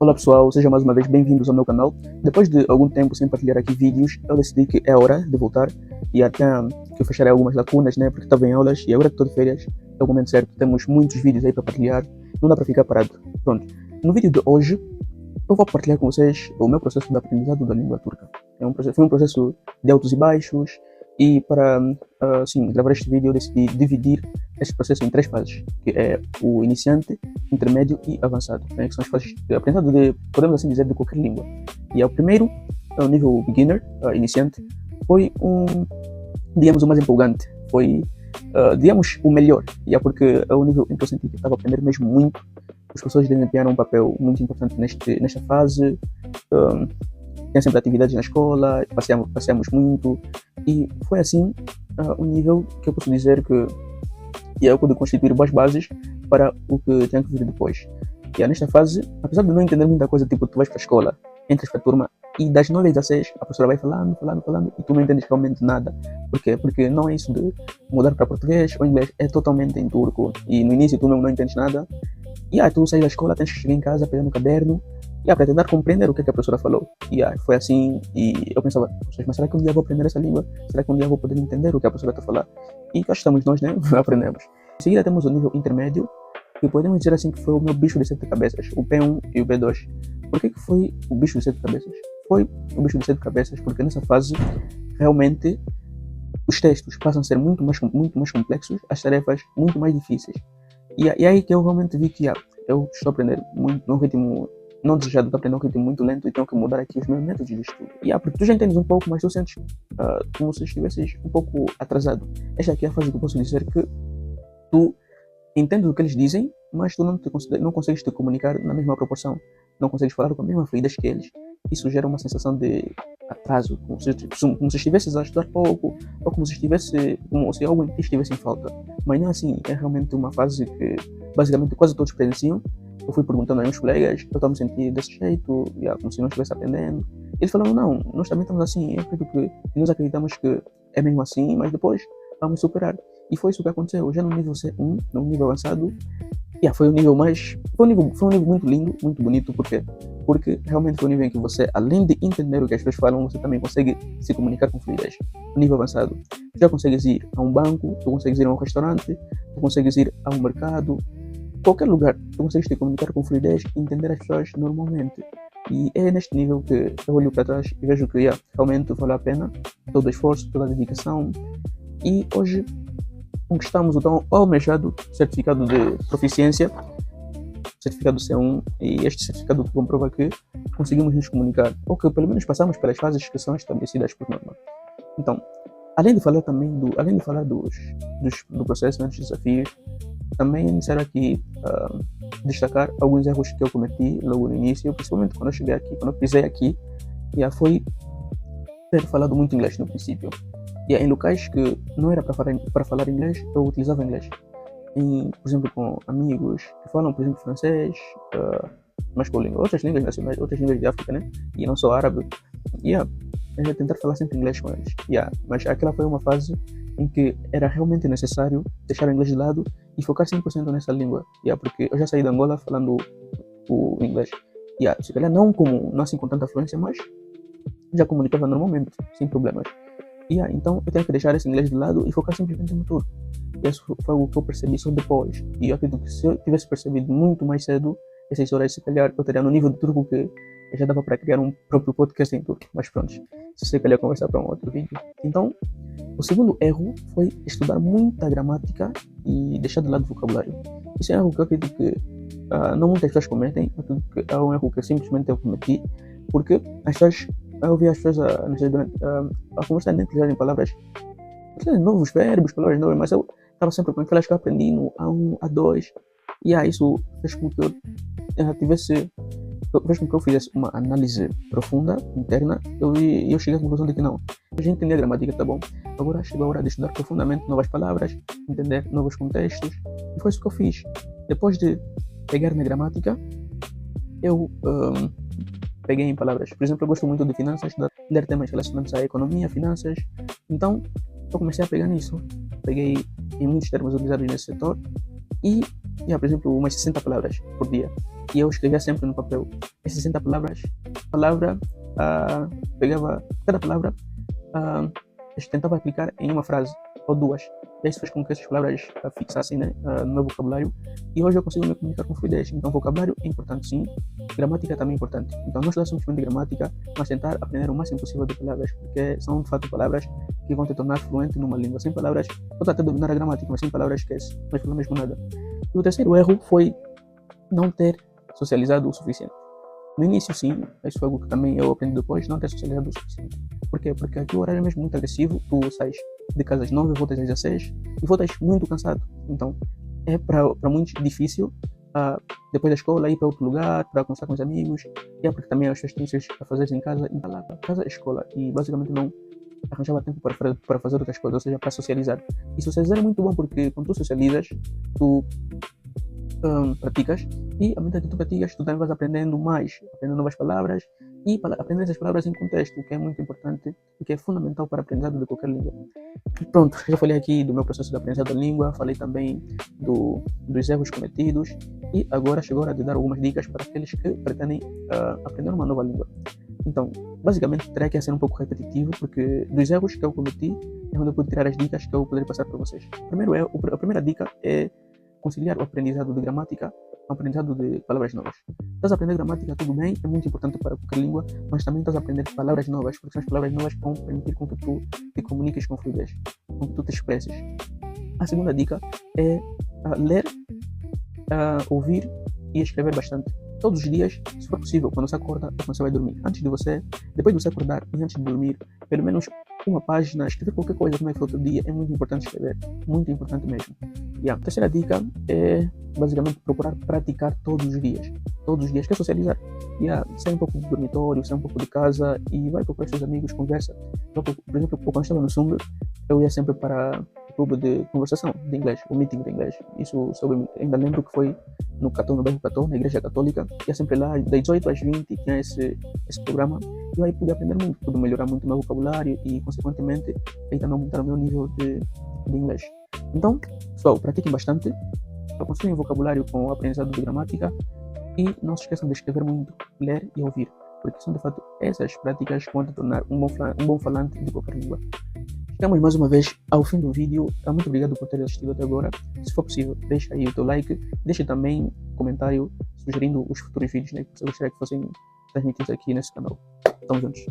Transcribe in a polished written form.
Olá pessoal, sejam mais uma vez bem-vindos ao meu canal. Depois de algum tempo sem partilhar aqui vídeos, eu decidi que é hora de voltar e até que eu fecharei algumas lacunas, né, porque estava em aulas e agora que estou de férias é o momento certo, temos muitos vídeos aí para partilhar, não dá para ficar parado. Pronto, no vídeo de hoje eu vou partilhar com vocês o meu processo de aprendizado da língua turca. Foi um processo de altos e baixos e para gravar este vídeo eu decidi dividir este processo em 3 fases, que é o iniciante, intermédio e avançado, né, que são as fases de aprendizado de, podemos assim dizer, de qualquer língua. E o primeiro, o nível beginner, iniciante, foi digamos, o mais empolgante, foi, digamos, o melhor, e é porque é o nível em que eu senti que estava a aprender mesmo muito. Os professores desempenharam um papel muito importante nesta fase. Tinha sempre atividades na escola, passeamos muito, e foi assim um nível que eu posso dizer que eu pude constituir boas bases para o que tinha que vir depois. E nesta fase, apesar de não entender muita coisa, tipo, tu vais para a escola, entras para a turma, e das 9 às 16 a professora vai falando, e tu não entendes realmente nada. Por quê? Porque não é isso de mudar para português ou inglês, é totalmente em turco, e no início tu não entendes nada, e tu sai da escola, tens que chegar em casa, pegar no caderno, para tentar compreender o que a professora falou. E foi assim, e eu pensava, mas será que um dia vou aprender essa língua? Será que um dia vou poder entender o que a professora está a falar? E cá estamos nós, né? Aprendemos. Em seguida temos o nível intermédio, que podemos dizer assim que foi o meu bicho de 7 cabeças, o P1 e o P2. Por que foi o bicho de 7 cabeças? Foi o bicho de 7 cabeças porque nessa fase, realmente, os textos passam a ser muito mais complexos, as tarefas muito mais difíceis. E aí que eu realmente vi que eu estou a aprender muito num ritmo não desejado, estou a aprender um ritmo muito lento e tenho que mudar aqui os meus métodos de estudo. Porque tu já entendes um pouco, mas tu sentes como se estivesses um pouco atrasado. Esta aqui é a fase que eu posso dizer que tu entendes o que eles dizem, mas tu não consegues te comunicar na mesma proporção, não consegues falar com a mesma fluidez que eles. Isso gera uma sensação de atraso, como se estivesses a estudar pouco, ou como se algo em ti estivesse em falta. Mas não é assim, é realmente uma fase que basicamente quase todos presenciam. Eu fui perguntando a meus colegas, eu estava me sentindo desse jeito, como se não estivesse aprendendo. Eles falaram, não, nós também estamos assim, eu acredito que nós acreditamos que é mesmo assim, mas depois vamos superar. E foi isso que aconteceu, já no nível C1, no nível avançado, foi um nível muito lindo, muito bonito, porque realmente foi um nível em que você, além de entender o que as pessoas falam, você também consegue se comunicar com fluidez. No nível avançado, já consegues ir a um banco, tu consegues ir a um restaurante, tu consegues ir a um mercado, qualquer lugar, tu consegues te comunicar com fluidez e entender as pessoas normalmente. E é neste nível que eu olho para trás e vejo que realmente valeu a pena todo o esforço, toda a dedicação. E hoje conquistamos o tão almejado certificado de proficiência, certificado C1, e este certificado comprova que conseguimos nos comunicar, ou que pelo menos passamos pelas fases que são estabelecidas por norma. Então, além de falar do processo, dos desafios, também é necessário aqui destacar alguns erros que eu cometi logo no início, principalmente quando eu pisei aqui, foi ter falado muito inglês no princípio. Em locais que não era para falar inglês, eu utilizava inglês. Por exemplo, com amigos que falam, por exemplo, francês, mas com outras línguas nacionais, outras línguas de África, né? E não só árabe. Eu ia tentar falar sempre inglês com eles. Mas aquela foi uma fase em que era realmente necessário deixar o inglês de lado e focar 100% nessa língua. Porque eu já saí da Angola falando o inglês. Se calhar não assim com tanta fluência, mas já comunicava normalmente, sem problemas. Então eu tenho que deixar esse inglês de lado e focar simplesmente no turco. Isso foi algo que eu percebi só depois. E eu acredito que se eu tivesse percebido muito mais cedo essas horas, se calhar eu teria no nível de turco que eu já dava para criar um próprio podcast em turco. Mas pronto, se calhar conversar para um outro vídeo. Então, o segundo erro foi estudar muita gramática e deixar de lado o vocabulário. Isso é algo que eu acredito que não muitas pessoas cometem. Eu acredito que é um erro que simplesmente eu cometi, porque eu ouvi as pessoas a conversar dentro de palavras, novos verbos, palavras novas, mas eu estava sempre com aquelas que eu aprendi no A1, A2, isso fez com que eu fizesse uma análise profunda, interna, e eu cheguei à conclusão de que não, eu já entendi a gramática, tá bom, agora chegou a hora de estudar profundamente novas palavras, entender novos contextos, e foi isso que eu fiz. Depois de pegar na gramática, eu peguei em palavras. Por exemplo, eu gosto muito de finanças, ler temas relacionados à economia, finanças. Então, eu comecei a pegar nisso. Peguei em muitos termos utilizados nesse setor e, por exemplo, umas 60 palavras por dia. e eu escrevia sempre no papel. Essas 60 palavras, pegava cada palavra, tentava aplicar em uma frase ou duas. E isso fez com que essas palavras fixassem, né, no meu vocabulário. E hoje eu consigo me comunicar com fluidez. Então, vocabulário é importante, sim. Gramática também é importante. Então, não estudar simplesmente gramática, mas tentar aprender o máximo possível de palavras, porque são, de fato, palavras que vão te tornar fluente numa língua. Sem palavras, pode até dominar a gramática, mas sem palavras, esquece. Mas pelo mesmo nada. E o terceiro erro foi não ter socializado o suficiente. No início, sim, isso foi algo que também eu aprendi depois, não ter socializado o suficiente. Por quê? Porque aqui o horário é mesmo muito agressivo, tu sais de casa às 9, voltas às 16 e voltas muito cansado. Então, é para muitos difícil, depois da escola, ir para outro lugar, para conversar com os amigos, e é porque também as experiências a fazer em casa, então lá, casa, escola, e basicamente não arranjava tempo para fazer outras coisas, ou seja, para socializar. E socializar é muito bom porque quando tu socializas, tu praticas, e à medida que tu praticas, tu também vais aprendendo mais, aprendendo novas palavras e aprender essas palavras em contexto, o que é muito importante e que é fundamental para a aprendizado de qualquer língua. Pronto, já falei aqui do meu processo de aprendizado da língua, falei também dos erros cometidos e agora chegou a hora de dar algumas dicas para aqueles que pretendem aprender uma nova língua. Então, basicamente, terá que ser um pouco repetitivo, porque dos erros que eu cometi é onde eu pude tirar as dicas que eu poderia passar para vocês. A primeira dica é conciliar o aprendizado de gramática com o aprendizado de palavras novas. Estás a aprender gramática, tudo bem, é muito importante para qualquer língua, mas também estás a aprender palavras novas, porque são as palavras novas que vão permitir com que tu te comuniques com fluidez, com que tu te expresses. A segunda dica é ler, ouvir e escrever bastante. Todos os dias, se for possível, quando você acorda ou quando você vai dormir. Depois de você acordar e antes de dormir, pelo menos uma página, escrever qualquer coisa como é que foi o teu dia, é muito importante escrever, muito importante mesmo. E a terceira dica é basicamente procurar praticar todos os dias, quer socializar. Sai um pouco do dormitório, sai um pouco de casa e vai procurar seus amigos, conversa. Por exemplo, quando estava no Zoom, eu ia sempre para o clube de conversação de inglês, o meeting de inglês. Isso ainda lembro que foi no bairro Cató, na igreja católica, ia sempre lá, das 18 às 20, tinha esse programa, e eu aí pude aprender muito, pude melhorar muito o meu vocabulário e, consequentemente, aí também aumentar o meu nível de inglês. Então, pessoal, pratiquem bastante, construam vocabulário com o aprendizado de gramática e não se esqueçam de escrever muito, ler e ouvir, porque são, de fato, essas práticas que vão te tornar um bom falante de qualquer língua. Chegamos mais uma vez ao fim do vídeo. Muito obrigado por ter assistido até agora. Se for possível, deixa aí o teu like. Deixa também um comentário sugerindo os futuros vídeos, né, que você gostaria que fossem transmitidos aqui nesse canal. Tamo juntos.